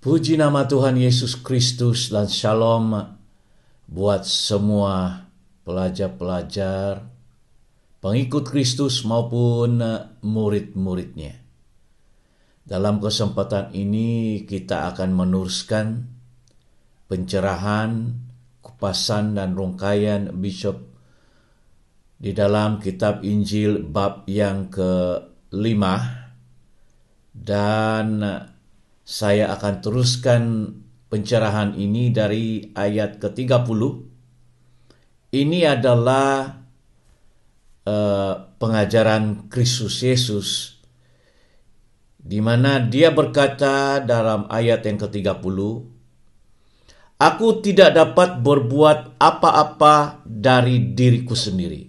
Puji nama Tuhan Yesus Kristus dan shalom buat semua pelajar-pelajar, pengikut Kristus maupun murid-muridnya. Dalam kesempatan ini kita akan meneruskan pencerahan, kupasan dan rangkaian Bishop di dalam kitab Injil bab yang ke-5, dan saya akan teruskan pencerahan ini dari ayat ke-30. Ini adalah pengajaran Kristus Yesus, di mana dia berkata dalam ayat yang ke-30, "Aku tidak dapat berbuat apa-apa dari diriku sendiri.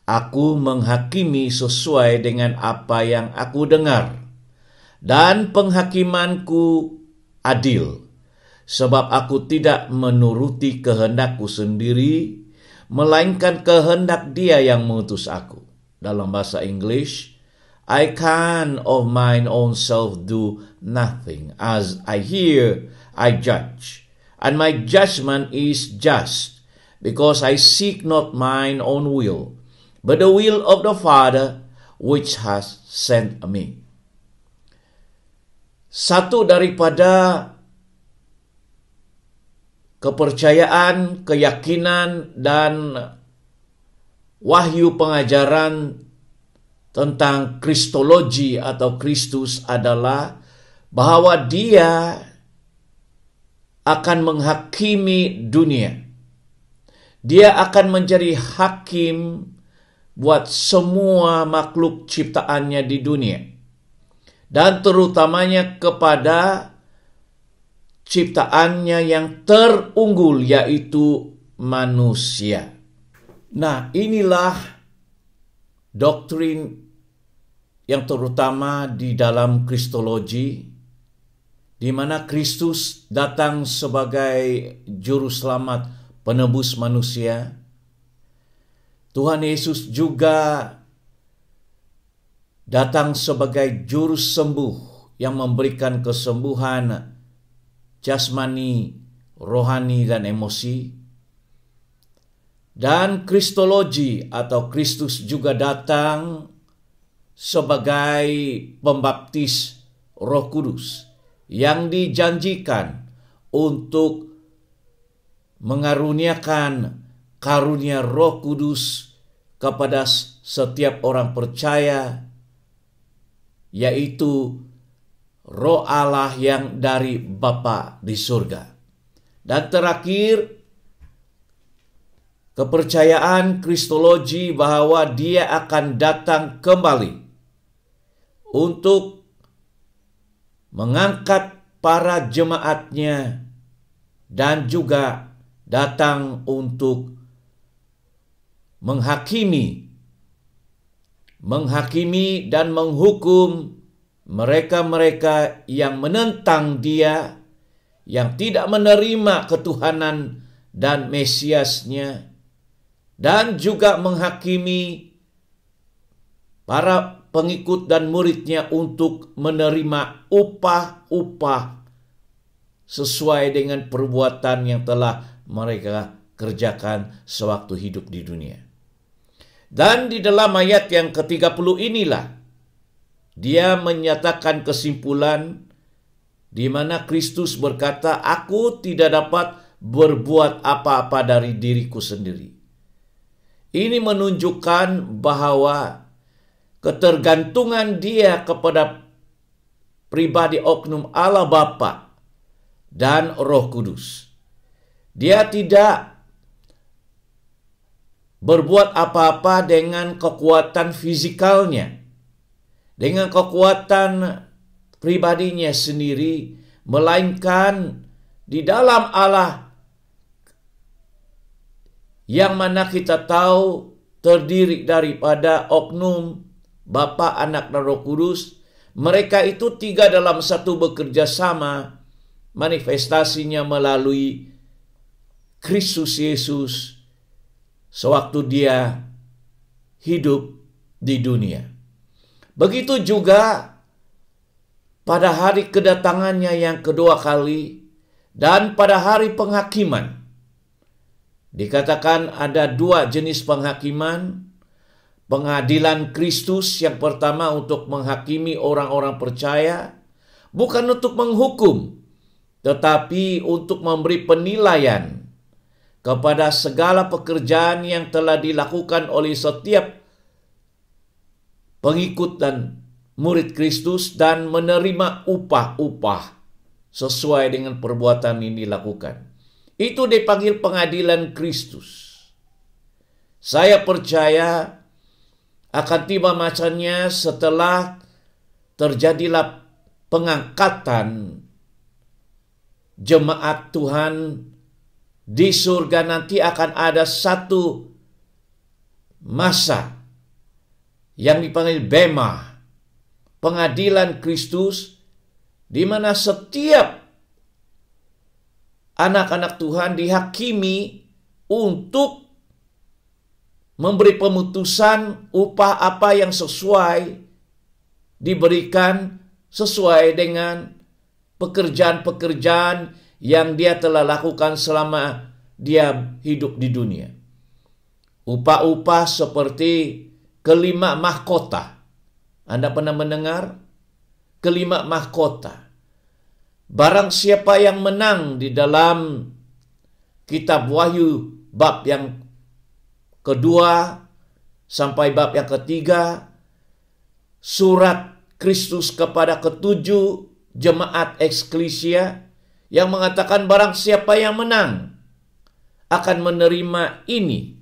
Aku menghakimi sesuai dengan apa yang aku dengar. Dan penghakimanku adil, sebab aku tidak menuruti kehendakku sendiri, melainkan kehendak Dia yang mengutus aku." Dalam bahasa Inggris, "I can of mine own self do nothing. As I hear, I judge. And my judgment is just, because I seek not mine own will, but the will of the Father which has sent me." Satu daripada kepercayaan, keyakinan, dan wahyu pengajaran tentang Kristologi atau Kristus adalah bahwa Dia akan menghakimi dunia. Dia akan menjadi hakim buat semua makhluk ciptaannya di dunia, dan terutamanya kepada ciptaannya yang terunggul, yaitu manusia. Nah, inilah doktrin yang terutama di dalam Kristologi, di mana Kristus datang sebagai juru selamat penebus manusia. Tuhan Yesus juga datang sebagai juru sembuh yang memberikan kesembuhan jasmani, rohani, dan emosi. Dan Kristologi atau Kristus juga datang sebagai pembaptis Roh Kudus yang dijanjikan untuk mengaruniakan karunia Roh Kudus kepada setiap orang percaya, yaitu Roh Allah yang dari Bapa di surga. Dan terakhir, kepercayaan Kristologi bahwa Dia akan datang kembali untuk mengangkat para jemaatnya, dan juga datang untuk menghakimi dan menghukum mereka-mereka yang menentang Dia, yang tidak menerima ketuhanan dan Mesiasnya, dan juga menghakimi para pengikut dan muridnya untuk menerima upah-upah sesuai dengan perbuatan yang telah mereka kerjakan sewaktu hidup di dunia. Dan di dalam ayat yang ke-30 inilah Dia menyatakan kesimpulan, di mana Kristus berkata, "Aku tidak dapat berbuat apa-apa dari diriku sendiri." Ini menunjukkan bahwa ketergantungan Dia kepada pribadi oknum Allah Bapa dan Roh Kudus. Dia tidak berbuat apa-apa dengan kekuatan fisikalnya, dengan kekuatan pribadinya sendiri, melainkan di dalam Allah yang mana kita tahu terdiri daripada oknum Bapa, Anak, dan Roh Kudus. Mereka itu tiga dalam satu bekerja sama, manifestasinya melalui Kristus Yesus sewaktu Dia hidup di dunia. Begitu juga pada hari kedatangannya yang kedua kali dan pada hari penghakiman. Dikatakan ada dua jenis penghakiman. Pengadilan Kristus yang pertama untuk menghakimi orang-orang percaya, bukan untuk menghukum, tetapi untuk memberi penilaian kepada segala pekerjaan yang telah dilakukan oleh setiap pengikut dan murid Kristus dan menerima upah-upah sesuai dengan perbuatan yang dilakukan. Itu dipanggil pengadilan Kristus. Saya percaya akan tiba masanya setelah terjadilah pengangkatan jemaat Tuhan di surga. Nanti akan ada satu masa yang dipanggil Bema, pengadilan Kristus, di mana setiap anak-anak Tuhan dihakimi untuk memberi pemutusan upah apa yang sesuai diberikan sesuai dengan pekerjaan-pekerjaan yang dia telah lakukan selama dia hidup di dunia. Upah-upah seperti kelima mahkota. Anda pernah mendengar? Kelima mahkota. Barang siapa yang menang di dalam kitab Wahyu bab yang kedua sampai bab yang ketiga, surat Kristus kepada ketujuh jemaat eksklesia yang mengatakan barang siapa yang menang akan menerima ini,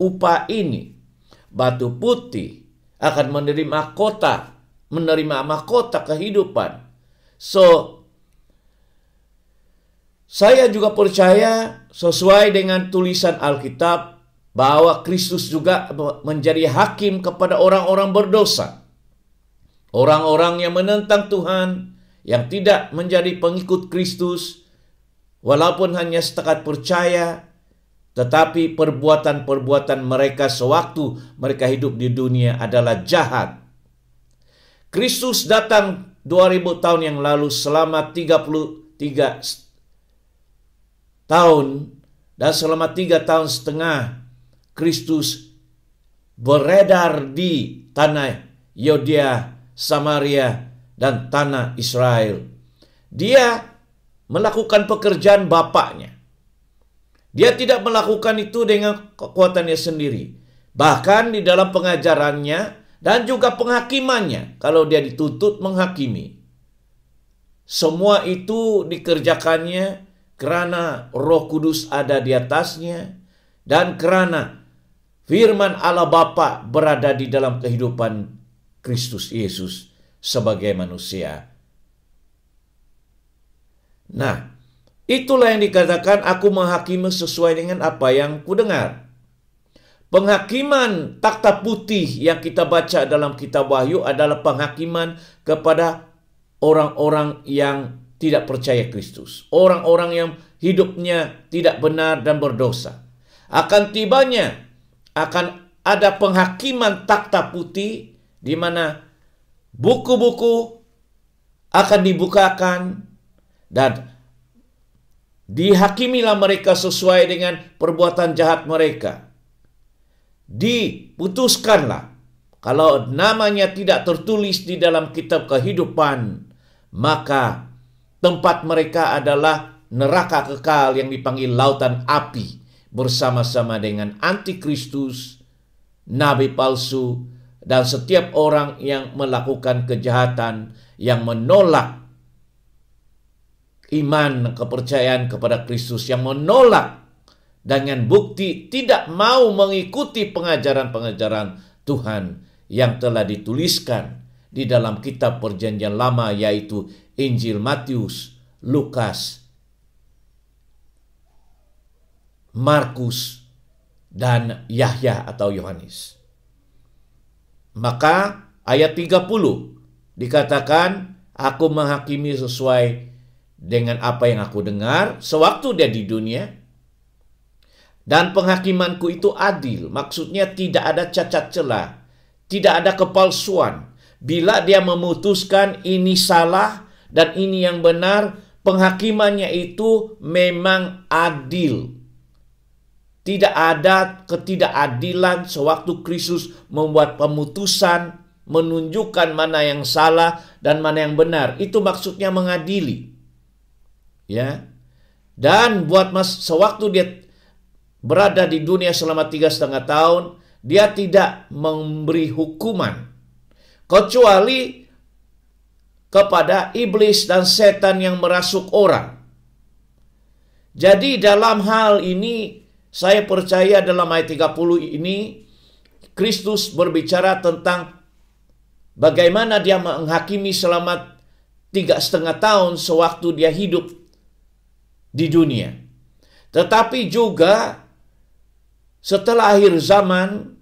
upah ini. Batu putih akan menerima mahkota kehidupan. Saya juga percaya sesuai dengan tulisan Alkitab bahwa Kristus juga menjadi hakim kepada orang-orang berdosa. Orang-orang yang menentang Tuhan, yang tidak menjadi pengikut Kristus, walaupun hanya setakat percaya, tetapi perbuatan-perbuatan mereka sewaktu mereka hidup di dunia adalah jahat. Kristus datang 2000 tahun yang lalu selama 33 tahun, dan selama 3 tahun setengah Kristus beredar di tanah Yudea, Samaria, dan tanah Israel. Dia melakukan pekerjaan Bapaknya. Dia tidak melakukan itu dengan kekuatannya sendiri. Bahkan di dalam pengajarannya dan juga penghakimannya, kalau dia dituntut menghakimi, semua itu dikerjakannya karena Roh Kudus ada di atasnya dan karena firman Allah Bapa berada di dalam kehidupan Kristus Yesus sebagai manusia. Nah, itulah yang dikatakan aku menghakimi sesuai dengan apa yang kudengar. Penghakiman takhta putih yang kita baca dalam kitab Wahyu adalah penghakiman kepada orang-orang yang tidak percaya Kristus. Orang-orang yang hidupnya tidak benar dan berdosa. Akan tibanya akan ada penghakiman takhta putih di mana buku-buku akan dibukakan dan dihakimilah mereka sesuai dengan perbuatan jahat mereka. Diputuskanlah kalau namanya tidak tertulis di dalam kitab kehidupan, maka tempat mereka adalah neraka kekal yang dipanggil lautan api bersama-sama dengan antikristus, nabi palsu, dan setiap orang yang melakukan kejahatan, yang menolak iman, kepercayaan kepada Kristus, yang menolak dengan bukti tidak mau mengikuti pengajaran-pengajaran Tuhan yang telah dituliskan di dalam kitab Perjanjian Lama, yaitu Injil Matius, Lukas, Markus, dan Yahya atau Yohanes. Maka ayat 30 dikatakan, aku menghakimi sesuai dengan apa yang aku dengar sewaktu dia di dunia, dan penghakimanku itu adil. Maksudnya tidak ada cacat celah, tidak ada kepalsuan. Bila dia memutuskan ini salah, dan ini yang benar, penghakimannya itu memang adil. Tidak ada ketidakadilan sewaktu Kristus membuat pemutusan, menunjukkan mana yang salah dan mana yang benar. Itu maksudnya mengadili. Ya. Dan sewaktu dia berada di dunia selama 3,5 tahun, dia tidak memberi hukuman kecuali kepada iblis dan setan yang merasuk orang. Jadi dalam hal ini, saya percaya dalam ayat 30 ini, Kristus berbicara tentang bagaimana dia menghakimi selama 3,5 tahun sewaktu dia hidup di dunia. Tetapi juga setelah akhir zaman,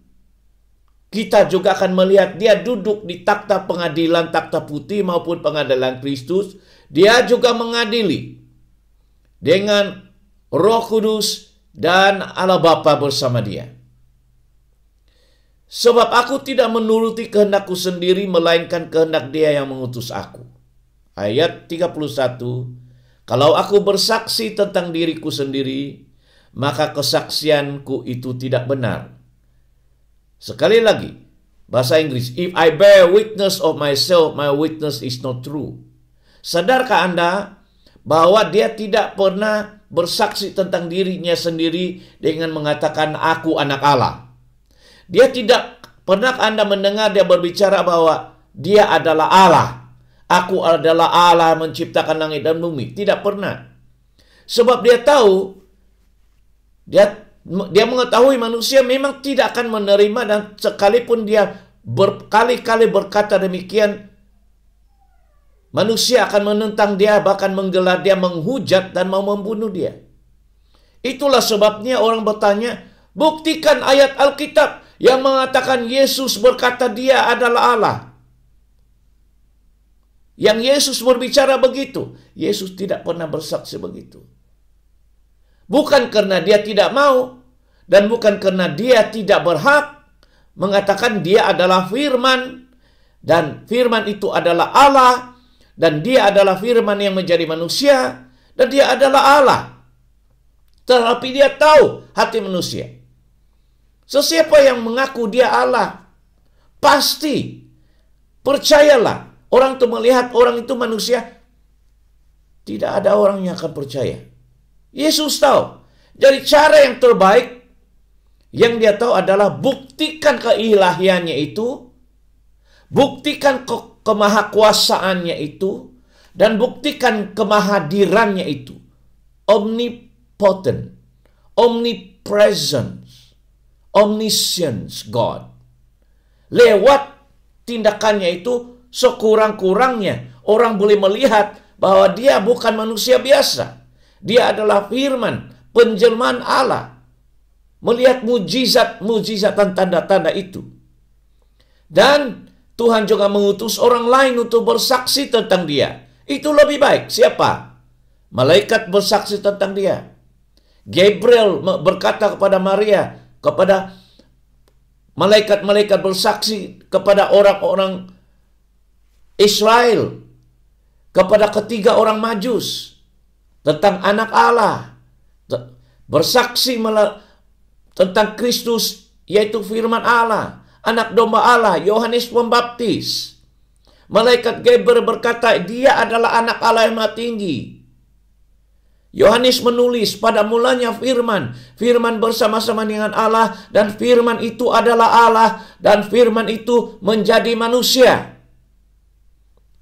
kita juga akan melihat dia duduk di takhta pengadilan, takhta putih maupun pengadilan Kristus. Dia juga mengadili dengan Roh Kudus dan Allah Bapa bersama dia. Sebab aku tidak menuruti kehendakku sendiri, melainkan kehendak Dia yang mengutus aku. Ayat 31, kalau aku bersaksi tentang diriku sendiri, maka kesaksianku itu tidak benar. Sekali lagi, bahasa Inggris, if I bear witness of myself, my witness is not true. Sadarkah Anda bahwa dia tidak pernah bersaksi tentang dirinya sendiri dengan mengatakan aku anak Allah? Dia tidak pernah Anda mendengar dia berbicara bahwa dia adalah Allah. Aku adalah Allah menciptakan langit dan bumi. Tidak pernah. Sebab dia tahu, dia mengetahui manusia memang tidak akan menerima, dan sekalipun dia berkali-kali berkata demikian, manusia akan menentang dia, bahkan menggelar dia, menghujat dan mau membunuh dia. Itulah sebabnya orang bertanya, buktikan ayat Alkitab yang mengatakan Yesus berkata dia adalah Allah. Yang Yesus berbicara begitu. Yesus tidak pernah bersaksi begitu. Bukan karena dia tidak mau, dan bukan karena dia tidak berhak mengatakan dia adalah firman, dan firman itu adalah Allah, dan dia adalah firman yang menjadi manusia, dan dia adalah Allah. Tetapi dia tahu hati manusia. Sesiapa yang mengaku dia Allah, pasti percayalah, orang itu melihat orang itu manusia, tidak ada orang yang akan percaya. Yesus tahu. Jadi cara yang terbaik yang dia tahu adalah buktikan keilahiannya itu, buktikan kemahakuasaannya itu, dan buktikan kemahadirannya itu. Omnipotent, omnipresence, omniscience God. Lewat tindakannya itu, sekurang-kurangnya orang boleh melihat bahwa dia bukan manusia biasa. Dia adalah firman, penjelmaan Allah. Melihat mujizat-mujizat dan tanda-tanda itu. Dan Tuhan juga mengutus orang lain untuk bersaksi tentang dia. Itu lebih baik. Siapa? Malaikat bersaksi tentang dia. Gabriel berkata kepada Maria, kepada malaikat-malaikat bersaksi kepada orang-orang Israel, kepada ketiga orang Majus tentang anak Allah, bersaksi tentang Kristus, yaitu firman Allah, anak domba Allah, Yohanes Pembaptis. Malaikat Gabriel berkata, dia adalah anak Allah yang Maha Tinggi. Yohanes menulis, pada mulanya firman, firman bersama-sama dengan Allah, dan firman itu adalah Allah, dan firman itu menjadi manusia.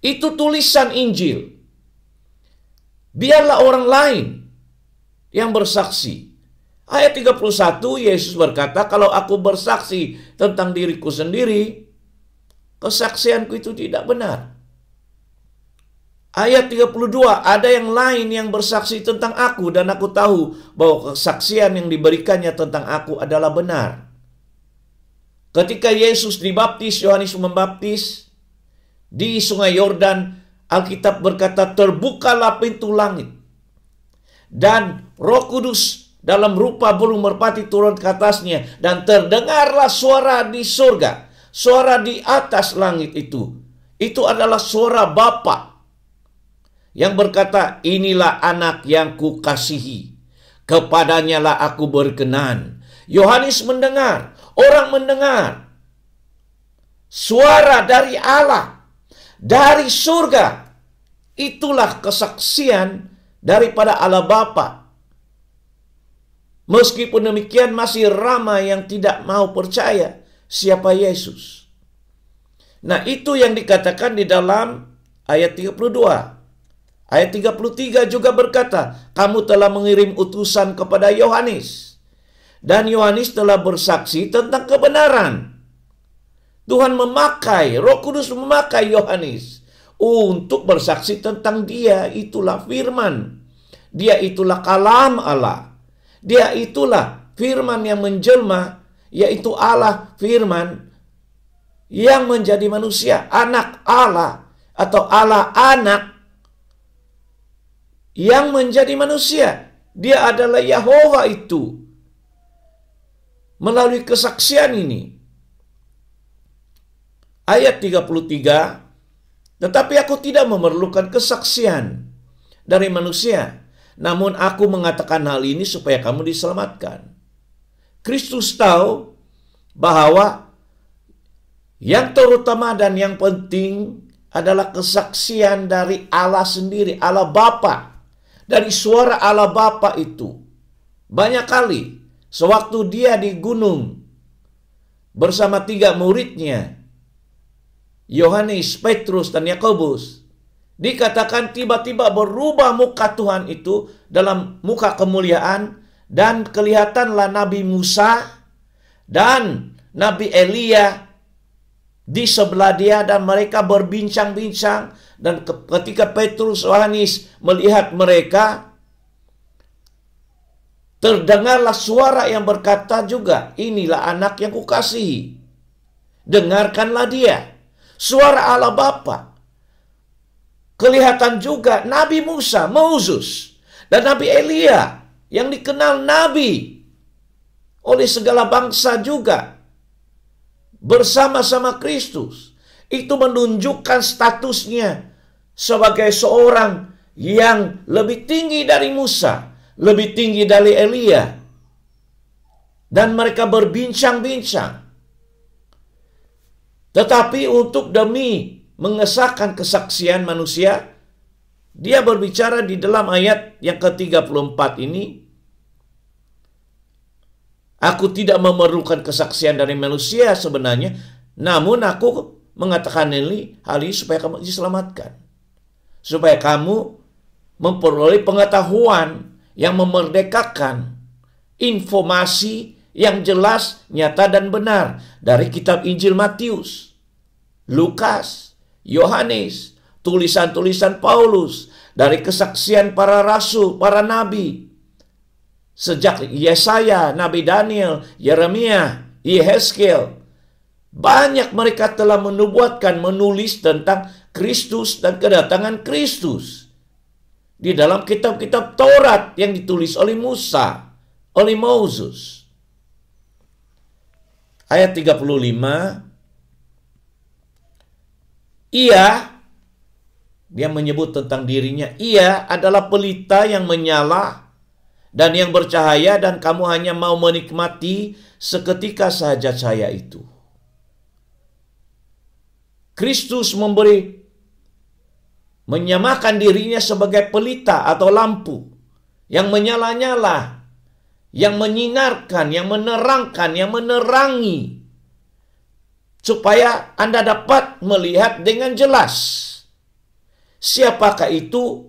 Itu tulisan Injil. Biarlah orang lain yang bersaksi. Ayat 31, Yesus berkata, kalau aku bersaksi tentang diriku sendiri, kesaksianku itu tidak benar. Ayat 32, ada yang lain yang bersaksi tentang aku, dan aku tahu bahwa kesaksian yang diberikannya tentang aku adalah benar. Ketika Yesus dibaptis, Yohanes Pembaptis, di Sungai Yordan, Alkitab berkata, terbukalah pintu langit, dan Roh Kudus dalam rupa burung merpati turun ke atasnya, dan terdengarlah suara di surga, suara di atas langit itu. Itu adalah suara Bapa. yang berkata, inilah anak yang kukasihi, kepadanya lah aku berkenan. Yohanes mendengar, orang mendengar suara dari Allah, dari surga. Itulah kesaksian daripada Allah Bapa. Meskipun demikian masih ramai yang tidak mau percaya siapa Yesus. Nah, itu yang dikatakan di dalam ayat 32. Ayat 33 juga berkata, kamu telah mengirim utusan kepada Yohanes, dan Yohanes telah bersaksi tentang kebenaran. Tuhan memakai, Roh Kudus memakai Yohanes untuk bersaksi tentang dia. Itulah firman. Dia itulah kalam Allah. Dia itulah firman yang menjelma, yaitu Allah firman yang menjadi manusia, anak Allah atau Allah anak yang menjadi manusia. Dia adalah Yahova itu. Melalui kesaksian ini. Ayat 33, tetapi aku tidak memerlukan kesaksian dari manusia, namun aku mengatakan hal ini supaya kamu diselamatkan. Kristus tahu bahwa yang terutama dan yang penting adalah kesaksian dari Allah sendiri, Allah Bapa. Dari suara Allah Bapa itu. Banyak kali sewaktu dia di gunung bersama 3 muridnya, Yohanes, Petrus, dan Yakobus, dikatakan tiba-tiba berubah muka Tuhan itu dalam muka kemuliaan, dan kelihatanlah Nabi Musa dan Nabi Elia di sebelah dia, dan mereka berbincang-bincang. Dan ketika Petrus, Yohanes melihat mereka, terdengarlah suara yang berkata juga, inilah anak yang kukasihi, dengarkanlah dia. Suara Allah Bapa. Kelihatan juga Nabi Musa, Moses, dan Nabi Elia yang dikenal Nabi oleh segala bangsa juga bersama-sama Kristus. Itu menunjukkan statusnya sebagai seorang yang lebih tinggi dari Musa, lebih tinggi dari Elia. Dan mereka berbincang-bincang. Tetapi untuk demi mengesahkan kesaksian manusia, dia berbicara di dalam ayat yang ke-34 ini, aku tidak memerlukan kesaksian dari manusia sebenarnya, namun aku mengatakan hal ini supaya kamu diselamatkan. Supaya kamu memperoleh pengetahuan yang memerdekakan, informasi yang jelas, nyata, dan benar dari kitab Injil Matius, Lukas, Yohanes, tulisan-tulisan Paulus, dari kesaksian para rasul, para nabi, sejak Yesaya, Nabi Daniel, Yeremia, Yehezkiel. Banyak mereka telah menubuatkan, menulis tentang Kristus dan kedatangan Kristus di dalam kitab-kitab Taurat yang ditulis oleh Musa, oleh Moses. Ayat 35, dia menyebut tentang dirinya, ia adalah pelita yang menyala dan yang bercahaya, dan kamu hanya mau menikmati seketika saja cahaya itu. Kristus menyamakan dirinya sebagai pelita atau lampu yang menyala-nyala, yang menyinarkan, yang menerangkan, yang menerangi, supaya Anda dapat melihat dengan jelas siapakah itu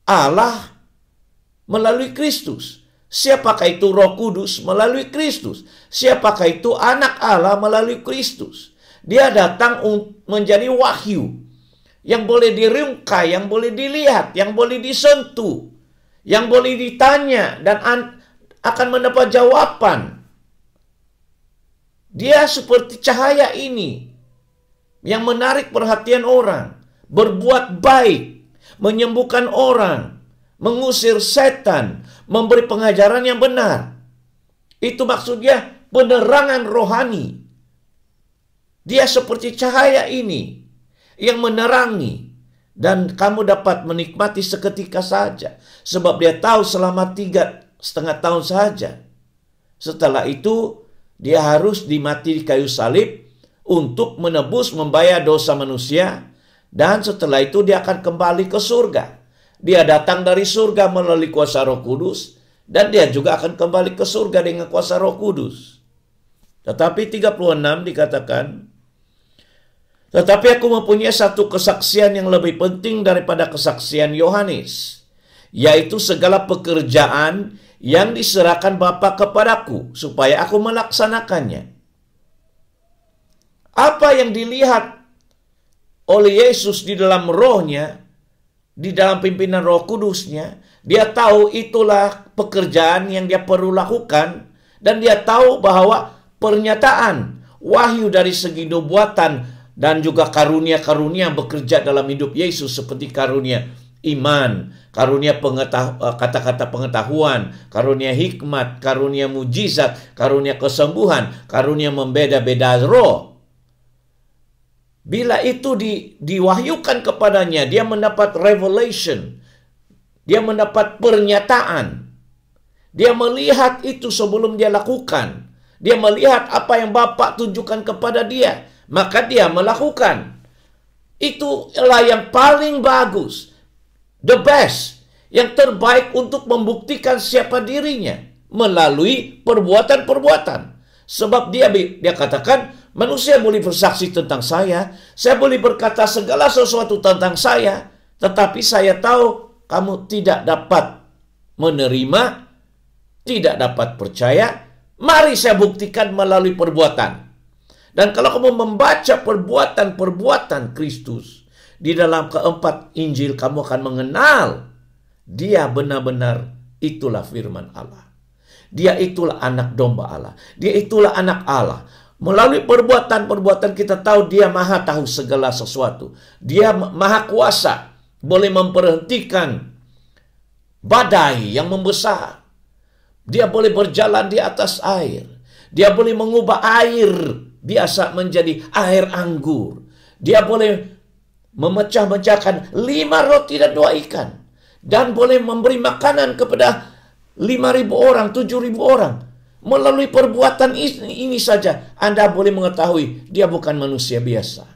Allah melalui Kristus, siapakah itu Roh Kudus melalui Kristus, siapakah itu anak Allah melalui Kristus. Dia datang menjadi wahyu yang boleh dirungkai, yang boleh dilihat, yang boleh disentuh, yang boleh ditanya dan akan mendapat jawaban. Dia seperti cahaya ini yang menarik perhatian orang, berbuat baik, menyembuhkan orang, mengusir setan, memberi pengajaran yang benar. Itu maksudnya penerangan rohani. Dia seperti cahaya ini yang menerangi Dan kamu dapat menikmati seketika saja. Sebab dia tahu selama 3,5 tahun saja. Setelah itu, dia harus dimati di kayu salib untuk menebus, membayar dosa manusia. Dan setelah itu dia akan kembali ke surga. Dia datang dari surga melalui kuasa Roh Kudus. Dan dia juga akan kembali ke surga dengan kuasa Roh Kudus. Tetapi 36 dikatakan, tetapi aku mempunyai satu kesaksian yang lebih penting daripada kesaksian Yohanes, yaitu segala pekerjaan yang diserahkan Bapa kepadaku, supaya aku melaksanakannya. Apa yang dilihat oleh Yesus di dalam rohnya, di dalam pimpinan Roh Kudusnya, dia tahu itulah pekerjaan yang dia perlu lakukan, dan dia tahu bahwa pernyataan, wahyu dari segi nubuatan, dan juga karunia-karunia yang bekerja dalam hidup Yesus seperti karunia iman, karunia kata-kata pengetahuan, karunia hikmat, karunia mujizat, karunia kesembuhan, karunia membeda-beda roh. Bila itu diwahyukan kepadanya, dia mendapat revelation, dia mendapat pernyataan, dia melihat itu sebelum dia lakukan, dia melihat apa yang Bapa tunjukkan kepada dia, maka dia melakukan. Itulah yang paling bagus, the best, yang terbaik untuk membuktikan siapa dirinya melalui perbuatan-perbuatan. Sebab dia katakan, manusia boleh bersaksi tentang saya boleh berkata segala sesuatu tentang saya, tetapi saya tahu kamu tidak dapat menerima, tidak dapat percaya. Mari saya buktikan melalui perbuatan. Dan kalau kamu membaca perbuatan-perbuatan Kristus di dalam keempat Injil, kamu akan mengenal dia benar-benar itulah firman Allah. Dia itulah anak domba Allah. Dia itulah anak Allah. Melalui perbuatan-perbuatan kita tahu dia maha tahu segala sesuatu. Dia maha kuasa. Boleh memberhentikan badai yang membesar. Dia boleh berjalan di atas air. Dia boleh mengubah air biasa menjadi air anggur. Dia boleh memecah-mecahkan 5 roti dan 2 ikan. Dan boleh memberi makanan kepada 5.000 orang, 7.000 orang. Melalui perbuatan ini saja Anda boleh mengetahui dia bukan manusia biasa.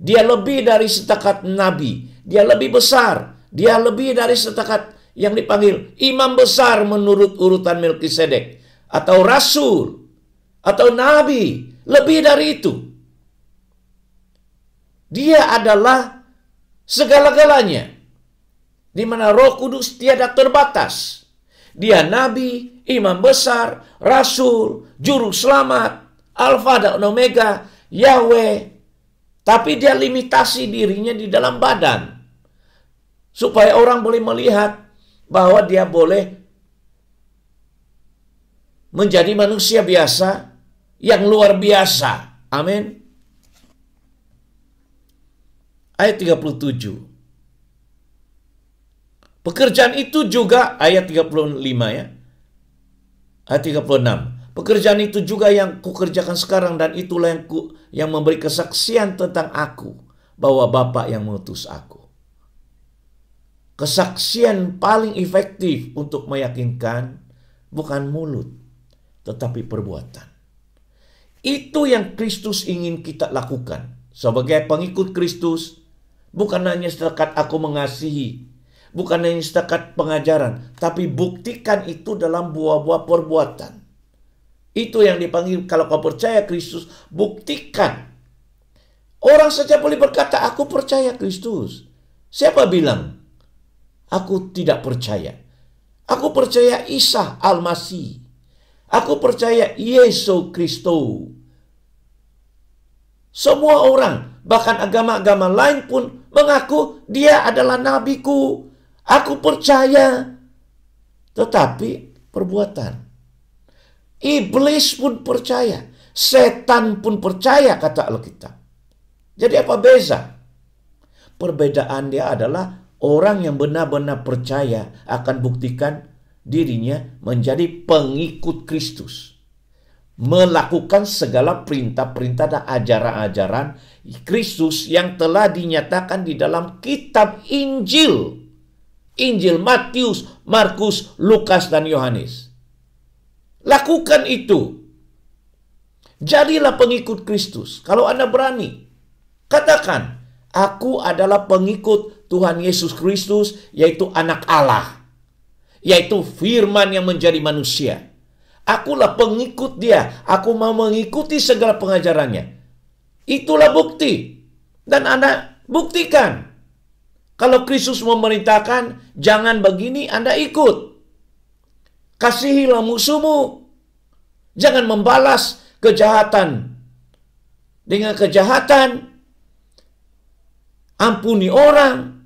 Dia lebih dari setakat nabi. Dia lebih besar. Dia lebih dari setakat yang dipanggil imam besar menurut urutan Melkisedek, atau rasul, atau nabi. Lebih dari itu. Dia adalah segala-galanya, di mana Roh Kudus tiada terbatas. Dia nabi, imam besar, rasul, juru selamat, Alfa dan Omega, Yahweh. Tapi dia limitasi dirinya di dalam badan, supaya orang boleh melihat bahwa dia boleh menjadi manusia biasa yang luar biasa. Amin. Ayat 37. Pekerjaan itu juga, ayat 35 ya. Ayat 36. Pekerjaan itu juga yang kukerjakan sekarang, dan itulah yang memberi kesaksian tentang aku, bahwa Bapa yang mengutus aku. Kesaksian paling efektif untuk meyakinkan bukan mulut, tetapi perbuatan. Itu yang Kristus ingin kita lakukan. Sebagai pengikut Kristus, bukan hanya setakat aku mengasihi, bukan hanya setakat pengajaran, tapi buktikan itu dalam buah-buah perbuatan. Itu yang dipanggil, kalau kau percaya Kristus, buktikan. Orang saja boleh berkata, aku percaya Kristus. Siapa bilang aku tidak percaya? Aku percaya Isa Al-Masih. Aku percaya Yesus Kristus. Semua orang, bahkan agama-agama lain pun mengaku dia adalah nabiku. Aku percaya. Tetapi perbuatan. Iblis pun percaya. Setan pun percaya, kata Alkitab. Jadi apa beza? Perbedaan dia adalah orang yang benar-benar percaya akan buktikan dirinya menjadi pengikut Kristus. melakukan segala perintah-perintah dan ajaran-ajaran Kristus yang telah dinyatakan di dalam kitab Injil. Injil Matius, Markus, Lukas, dan Yohanes. Lakukan itu. Jadilah pengikut Kristus. Kalau Anda berani, katakan, aku adalah pengikut Tuhan Yesus Kristus, yaitu anak Allah. Yaitu firman yang menjadi manusia. Akulah pengikut dia. Aku mau mengikuti segala pengajarannya. Itulah bukti. Dan Anda buktikan. Kalau Kristus memerintahkan, jangan begini, Anda ikut. Kasihilah musuhmu. Jangan membalas kejahatan dengan kejahatan. Ampuni orang.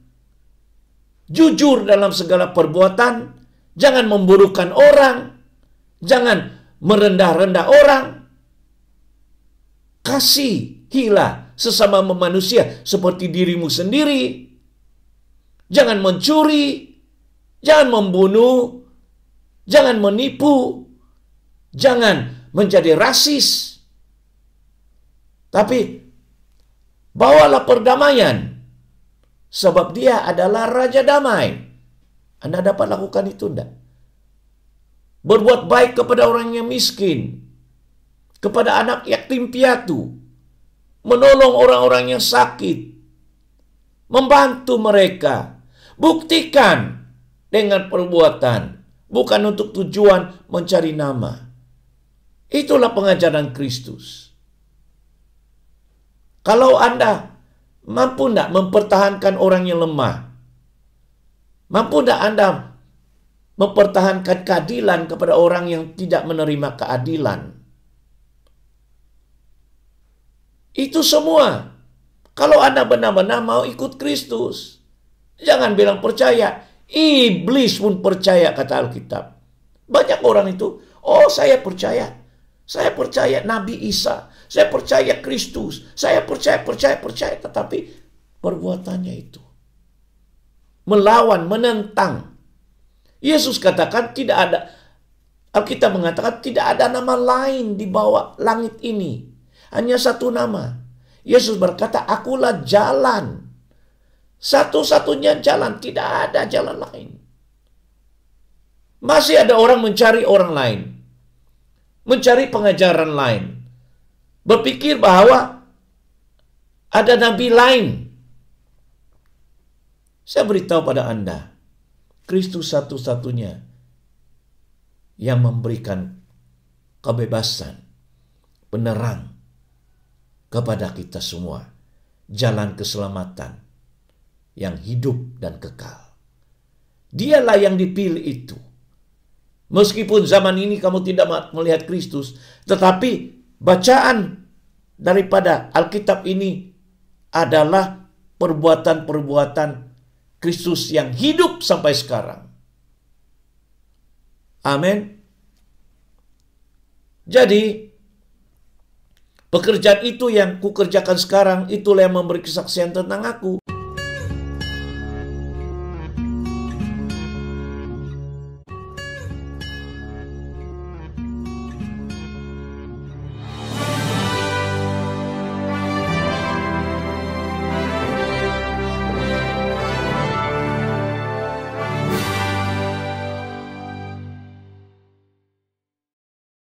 Jujur dalam segala perbuatan. Jangan memburukan orang. Jangan merendah-rendah orang. Kasihilah sesama manusia seperti dirimu sendiri. Jangan mencuri. Jangan membunuh. Jangan menipu. Jangan menjadi rasis. Tapi bawalah perdamaian. Sebab dia adalah Raja Damai. Anda dapat lakukan itu enggak? Berbuat baik kepada orang yang miskin, kepada anak yatim piatu, menolong orang-orang yang sakit, membantu mereka. Buktikan dengan perbuatan, bukan untuk tujuan mencari nama. Itulah pengajaran Kristus. Kalau Anda mampu tidak mempertahankan orang yang lemah, mampu tidak Anda mempertahankan keadilan kepada orang yang tidak menerima keadilan. Itu semua. Kalau Anda benar-benar mau ikut Kristus. Jangan bilang percaya. Iblis pun percaya, kata Alkitab. Banyak orang itu, oh saya percaya. Saya percaya Nabi Isa. Saya percaya Kristus. Saya percaya. Tetapi perbuatannya itu melawan, menentang. Yesus katakan tidak ada, Alkitab mengatakan tidak ada nama lain di bawah langit ini. Hanya satu nama. Yesus berkata, akulah jalan. Satu-satunya jalan, tidak ada jalan lain. Masih ada orang mencari orang lain. Mencari pengajaran lain. Berpikir bahwa ada nabi lain. Saya beritahu pada Anda, Kristus satu-satunya yang memberikan kebebasan, penerang kepada kita semua. Jalan keselamatan yang hidup dan kekal. Dialah yang dipilih itu. Meskipun zaman ini kamu tidak melihat Kristus, tetapi bacaan daripada Alkitab ini adalah perbuatan-perbuatan Kristus yang hidup sampai sekarang. Amin. Jadi, pekerjaan itu yang kukerjakan sekarang, itulah yang memberi kesaksian tentang aku.